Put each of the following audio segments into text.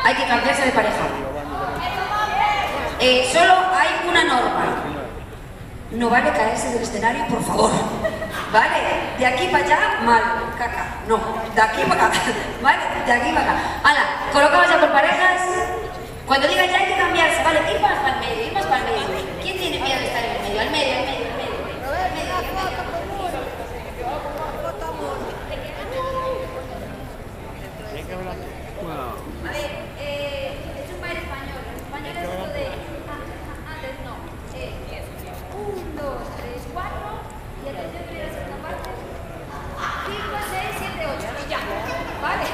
hay que cambiarse de pareja. Solo hay una norma. No vale caerse del escenario, por favor. ¿Vale? De aquí para allá, mal, caca. No, de aquí para acá. ¿Vale? De aquí para acá. Hala, colocamos ya por parejas. Cuando diga ya hay que cambiarse, vale, ir más para el medio, ir más para el medio. ¿Quién tiene miedo de estar en el medio? Al medio, al medio, al medio. A ver, es un baile español. En español es esto de... Antes no. 1, 2, 3, 4. Y atención que viene la segunda parte. 5, 6, 7, 8. Y ya. ¿Vale?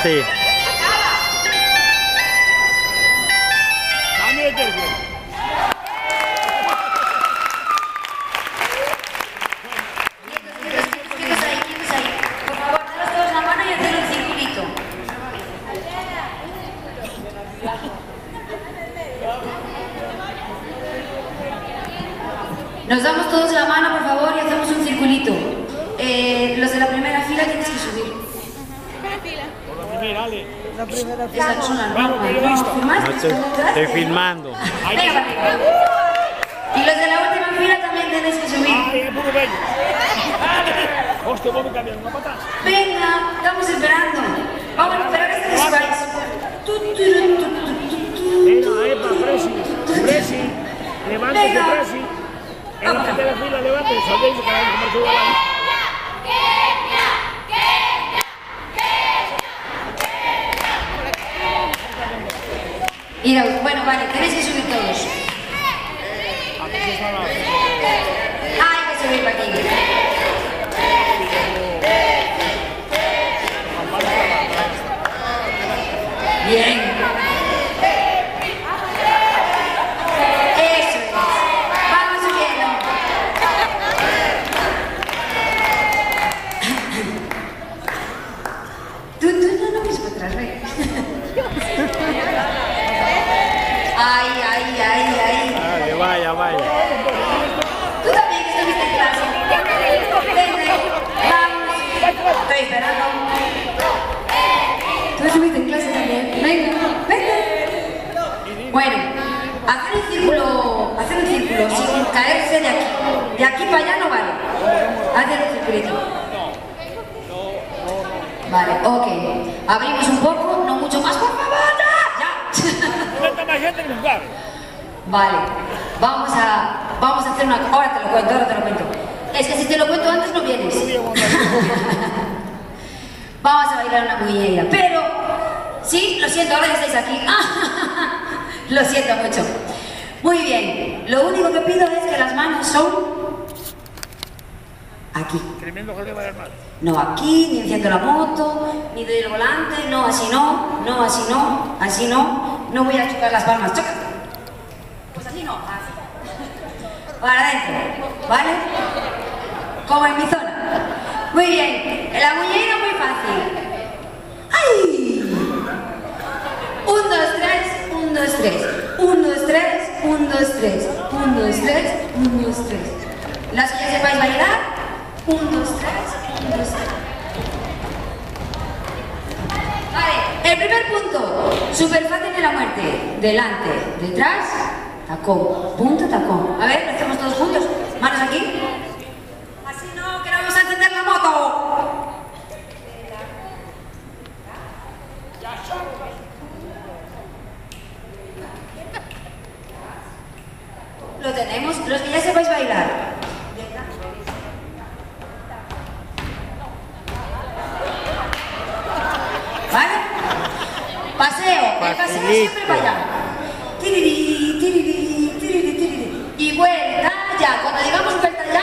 Sí. Cambio de tercio. Quietos ahí. Por favor, daros todos la mano y hacer un circulito. Nos damos todos la mano, por favor, y hacemos un circulito. Los de la primera fila tienes que subir. Mira, Ale. Esas son las normas. Vamos, ¿firmas? Estoy filmando. Venga, venga. Y los de la última fila también tenéis que subir. Ay, es puro bello. Hostia, vamos a cambiar una patada. Venga, estamos esperando. Vamos a esperar hasta que subáis. Venga, epa, Presi. Levántese, Presi. En la primera fila, levántese. Saldéis y cada vez como sube la... Bueno, vale, tenéis que subir todos. Hay que subir para aquí. Bien. Eso es. Vamos subiendo. Tú no mires para atrás, Rey. Ay. Vaya. Tú también estuviste en clase. Vente, vamos. Estoy esperando. Tú estuviste en clase también. Venga, vente. Bueno, hacer un círculo sin caerse de aquí. De aquí para allá no vale. Hacer un circulito. Vale, ok. Abrimos un poco, no mucho más, por favor. ¿Cuánta más gente que nos cabe? Vale, vamos a hacer una... Ahora te lo cuento. Es que si te lo cuento antes no vienes. Vamos a bailar una muñeira, pero... Sí, lo siento, ahora ya estáis aquí. Lo siento mucho. Muy bien, lo único que pido es que las manos son aquí. Tremendo jaleo de armar. No aquí, ni enciendo la moto, ni del volante, no, así no, no, así no, así no. No voy a chocar las palmas, choca. Pues así no, así. Para adentro, ¿vale? Como en mi zona. Muy bien, la muñeira muy fácil. ¡Ay! 1, 2, 3, 1, 2, 3. 1, 2, 3, 1, 2, 3. 1, 2, 3, 1, 2, 3. Las que ya sepáis bailar. 1, 2, 3, 1, 2, 3. Vale, el primer punto. Súper fácil de la muerte. Delante, detrás, tacón, punto, tacón. A ver, lo hacemos todos juntos. Manos aquí. Así no, que no vamos a encender la moto. Lo tenemos, los que ya sepáis bailar. ¿Vale? Paseo, el paseo siempre para allá. Tiriri, tiriri, tiriri, tiriri. Y vuelta ya, cuando digamos vuelta ya,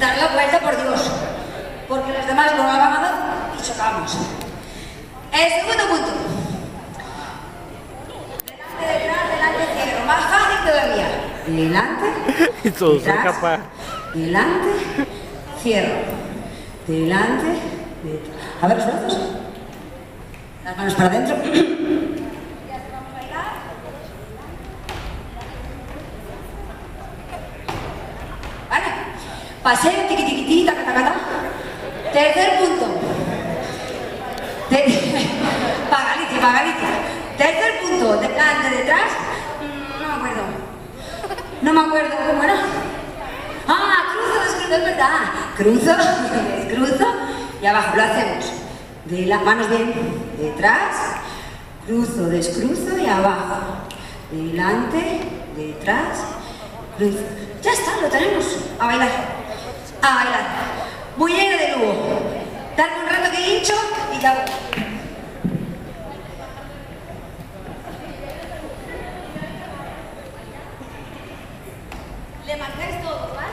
dar la vuelta por Dios. Porque los demás no la van a dar y chocamos. El segundo punto. Delante, detrás, delante, cierro. Más fácil todavía. Delante, Todo soy detrás, capaz. delante, cierro. Delante, detrás. A ver los brazos. Las manos para adentro. ¿Vale? Paseo, tiqui, tiqui, tiqui, taca, taca, taca. Tercer punto. Pagalicia, pagalicia. Tercer punto. Delante, detrás. No me acuerdo. No me acuerdo cómo era. Ah, cruzo, descruzo, es verdad. Cruzo, descruzo y abajo. Lo hacemos. De las manos bien. Detrás. Cruzo, descruzo y abajo. Delante, detrás, cruzo. Ya está, lo tenemos. A bailar. A bailar. Muñeira de Lugo. Darme un rato que hincho y ya voy. Le marcáis todos, ¿vale?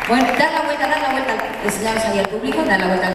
Bueno, dar la vuelta, enseñaros ahí al público, dar la vuelta.